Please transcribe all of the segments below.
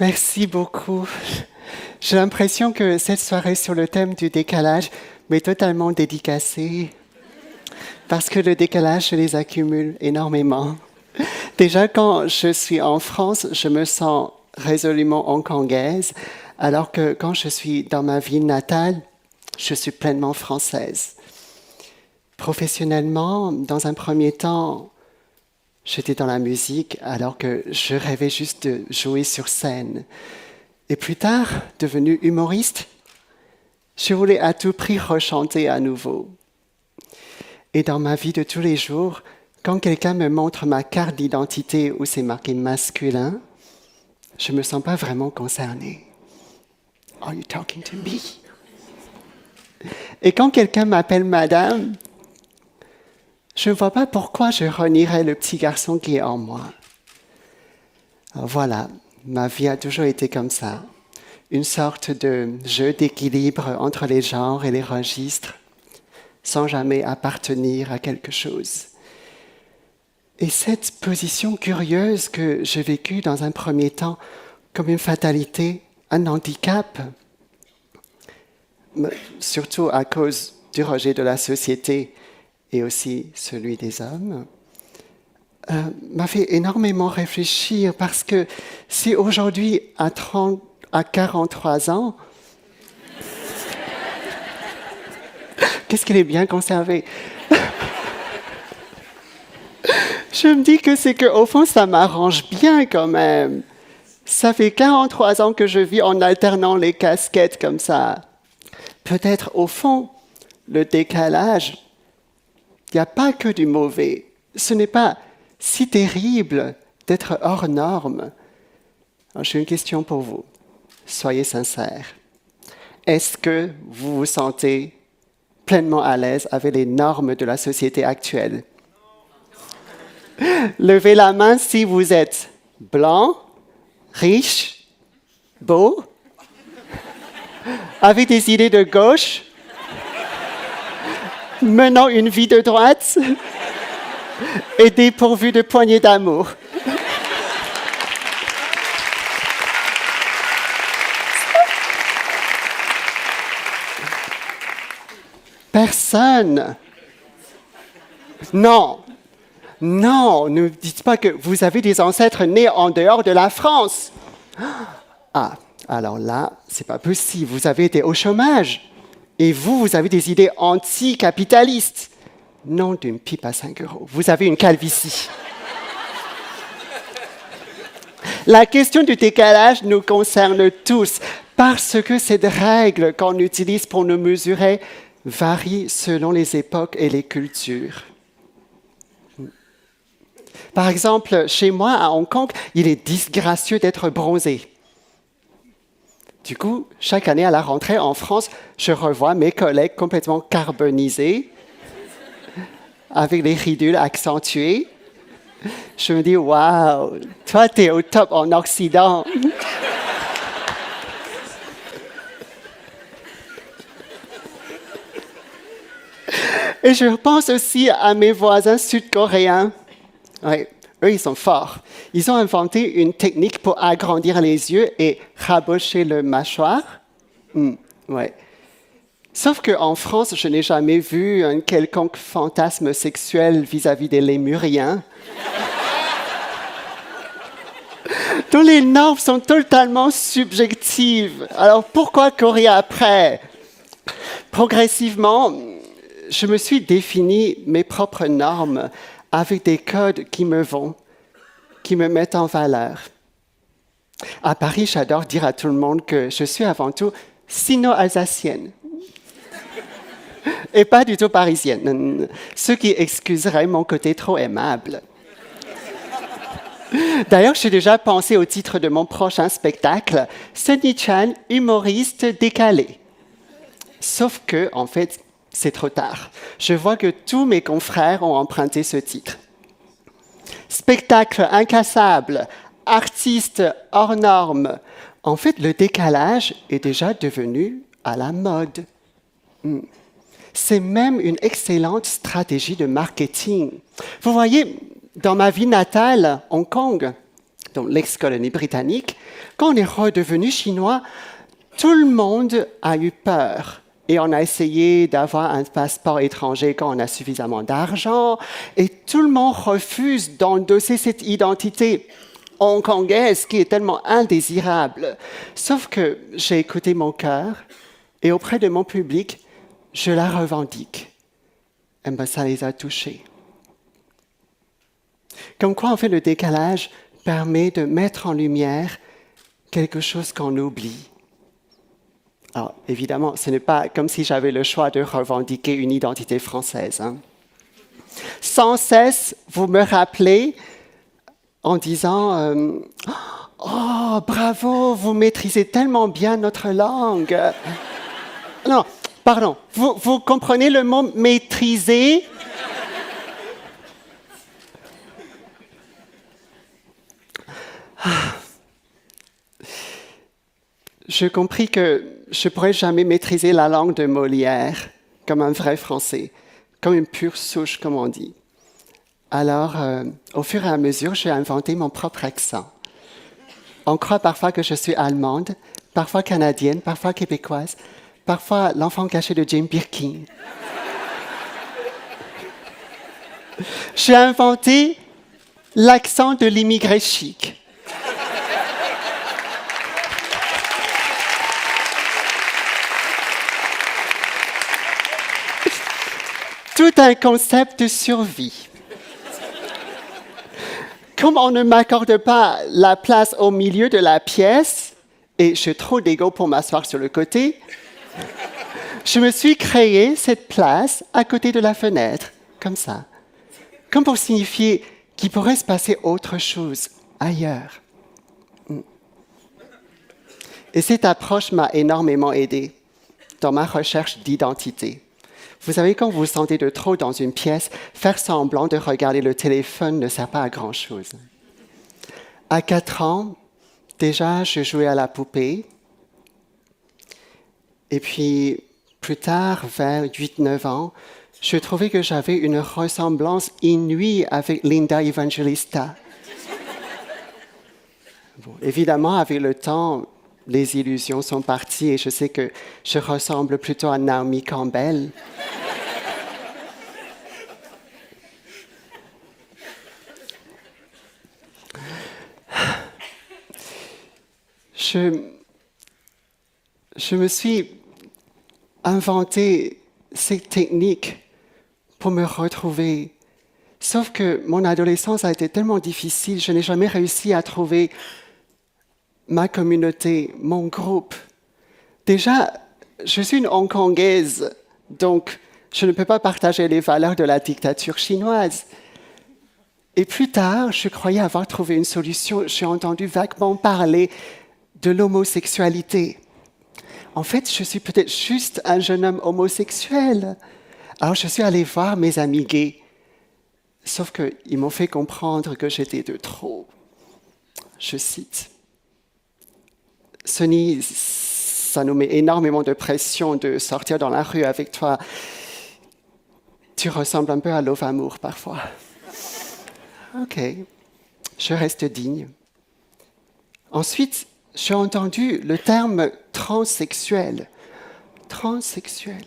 Merci beaucoup. J'ai l'impression que cette soirée sur le thème du décalage m'est totalement dédicacée parce que le décalage, je les accumule énormément. Déjà, quand je suis en France, je me sens résolument hongkongaise, alors que quand je suis dans ma ville natale, je suis pleinement française. Professionnellement, dans un premier temps, j'étais dans la musique alors que je rêvais juste de jouer sur scène. Et plus tard, devenu humoriste, je voulais à tout prix rechanter à nouveau. Et dans ma vie de tous les jours, quand quelqu'un me montre ma carte d'identité où c'est marqué masculin, je ne me sens pas vraiment concernée. Are you talking to me? Et quand quelqu'un m'appelle madame, je ne vois pas pourquoi je renierais le petit garçon qui est en moi. Alors voilà, ma vie a toujours été comme ça. Une sorte de jeu d'équilibre entre les genres et les registres, sans jamais appartenir à quelque chose. Et cette position curieuse que j'ai vécue dans un premier temps comme une fatalité, un handicap, surtout à cause du rejet de la société et aussi celui des hommes, m'a fait énormément réfléchir parce que si aujourd'hui, à 43 ans, qu'est-ce qu'elle est bien conservée. Je me dis que c'est qu'au fond, ça m'arrange bien quand même. Ça fait 43 ans que je vis en alternant les casquettes comme ça. Peut-être au fond, le décalage, il n'y a pas que du mauvais. Ce n'est pas si terrible d'être hors norme. Alors, j'ai une question pour vous. Soyez sincères. Est-ce que vous vous sentez pleinement à l'aise avec les normes de la société actuelle? Levez la main si vous êtes blanc, riche, beau, avec des idées de gauche, menant une vie de droite et dépourvu de poignées d'amour. Personne. Non. Non, ne dites pas que vous avez des ancêtres nés en dehors de la France. Ah, alors là, c'est pas possible. Vous avez été au chômage. Et vous avez des idées anticapitalistes. Non d'une pipe à 5 €. Vous avez une calvitie. La question du décalage nous concerne tous parce que cette règle qu'on utilise pour nous mesurer varie selon les époques et les cultures. Par exemple, chez moi, à Hong Kong, il est disgracieux d'être bronzé. Du coup, chaque année à la rentrée en France, je revois mes collègues complètement carbonisés, avec les ridules accentuées. Je me dis, waouh, toi, t'es au top en Occident. Et je pense aussi à mes voisins sud-coréens. Ouais, eux, ils sont forts. Ils ont inventé une technique pour agrandir les yeux et rabocher le mâchoire. Ouais. Sauf qu'en France, je n'ai jamais vu un quelconque fantasme sexuel vis-à-vis des lémuriens. Tous les normes sont totalement subjectives. Alors pourquoi courir après? Progressivement, je me suis défini mes propres normes avec des codes qui me vont, qui me mettent en valeur. À Paris, j'adore dire à tout le monde que je suis avant tout sino-alsacienne. Et pas du tout parisienne, ce qui excuserait mon côté trop aimable. D'ailleurs, j'ai déjà pensé au titre de mon prochain spectacle, Sunny Chan, humoriste décalé. Sauf que, en fait, c'est trop tard. Je vois que tous mes confrères ont emprunté ce titre. Spectacle incassable, artiste hors norme. En fait, le décalage est déjà devenu à la mode. C'est même une excellente stratégie de marketing. Vous voyez, dans ma ville natale, Hong Kong, donc l'ex-colonie britannique, quand on est redevenu chinois, tout le monde a eu peur. Et on a essayé d'avoir un passeport étranger quand on a suffisamment d'argent. Et tout le monde refuse d'endosser cette identité hongkongaise qui est tellement indésirable. Sauf que j'ai écouté mon cœur et auprès de mon public, je la revendique. Et bien, ça les a touchés. Comme quoi, en fait, le décalage permet de mettre en lumière quelque chose qu'on oublie. Alors, évidemment, ce n'est pas comme si j'avais le choix de revendiquer une identité française. Hein. Sans cesse, vous me rappelez en disant Oh, bravo, vous maîtrisez tellement bien notre langue. Non, pardon, vous comprenez le mot maîtriser? J'ai compris que je ne pourrais jamais maîtriser la langue de Molière comme un vrai français, comme une pure souche, comme on dit. Alors, au fur et à mesure, j'ai inventé mon propre accent. On croit parfois que je suis allemande, parfois canadienne, parfois québécoise, parfois l'enfant caché de Jane Birkin. J'ai inventé l'accent de l'immigré chic. Tout un concept de survie. Comme on ne m'accorde pas la place au milieu de la pièce, et j'ai trop d'ego pour m'asseoir sur le côté, je me suis créé cette place à côté de la fenêtre, comme ça. Comme pour signifier qu'il pourrait se passer autre chose ailleurs. Et cette approche m'a énormément aidé dans ma recherche d'identité. Vous savez, quand vous vous sentez de trop dans une pièce, faire semblant de regarder le téléphone ne sert pas à grand-chose. À 4 ans, déjà, je jouais à la poupée. Et puis, plus tard, vers 8-9 ans, je trouvais que j'avais une ressemblance inouïe avec Linda Evangelista. Bon, évidemment, avec le temps, les illusions sont parties et je sais que je ressemble plutôt à Naomi Campbell. Je me suis inventé ces techniques pour me retrouver. Sauf que mon adolescence a été tellement difficile, je n'ai jamais réussi à trouver ma communauté, mon groupe. Déjà, je suis une Hongkongaise, donc je ne peux pas partager les valeurs de la dictature chinoise. Et plus tard, je croyais avoir trouvé une solution. J'ai entendu vaguement parler de l'homosexualité. En fait, je suis peut-être juste un jeune homme homosexuel. Alors, je suis allé voir mes amis gays. Sauf qu'ils m'ont fait comprendre que j'étais de trop. Je cite. Sonny, ça nous met énormément de pression de sortir dans la rue avec toi. Tu ressembles un peu à Lovamour parfois. OK, je reste digne. Ensuite, j'ai entendu le terme transsexuel. Transsexuel.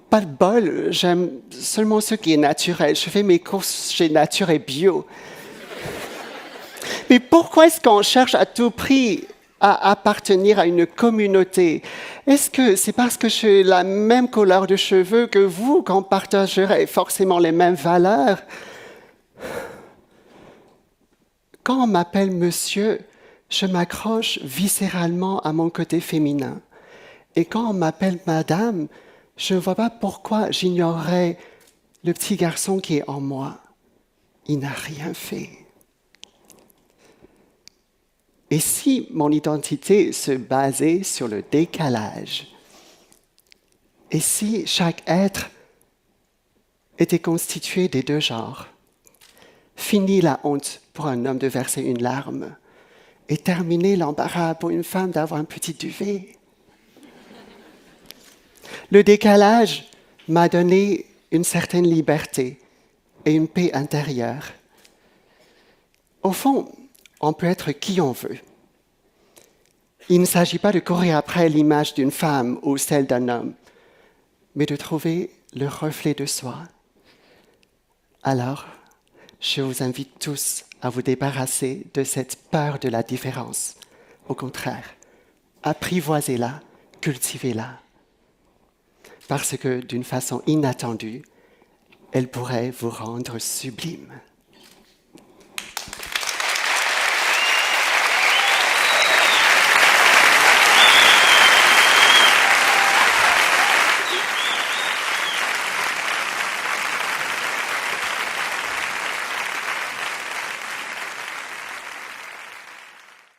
Pas de bol, j'aime seulement ce qui est naturel. Je fais mes courses chez Nature et Bio. Mais pourquoi est-ce qu'on cherche à tout prix à appartenir à une communauté? Est-ce que c'est parce que j'ai la même couleur de cheveux que vous qu'on partagerait forcément les mêmes valeurs? Quand on m'appelle monsieur, je m'accroche viscéralement à mon côté féminin. Et quand on m'appelle madame, je ne vois pas pourquoi j'ignorerais le petit garçon qui est en moi. Il n'a rien fait. Et si mon identité se basait sur le décalage? Et si chaque être était constitué des deux genres? Fini la honte pour un homme de verser une larme et terminer l'embarras pour une femme d'avoir un petit duvet. Le décalage m'a donné une certaine liberté et une paix intérieure. Au fond, on peut être qui on veut. Il ne s'agit pas de courir après l'image d'une femme ou celle d'un homme, mais de trouver le reflet de soi. Alors, je vous invite tous à vous débarrasser de cette peur de la différence. Au contraire, apprivoisez-la, cultivez-la. Parce que d'une façon inattendue, elle pourrait vous rendre sublime.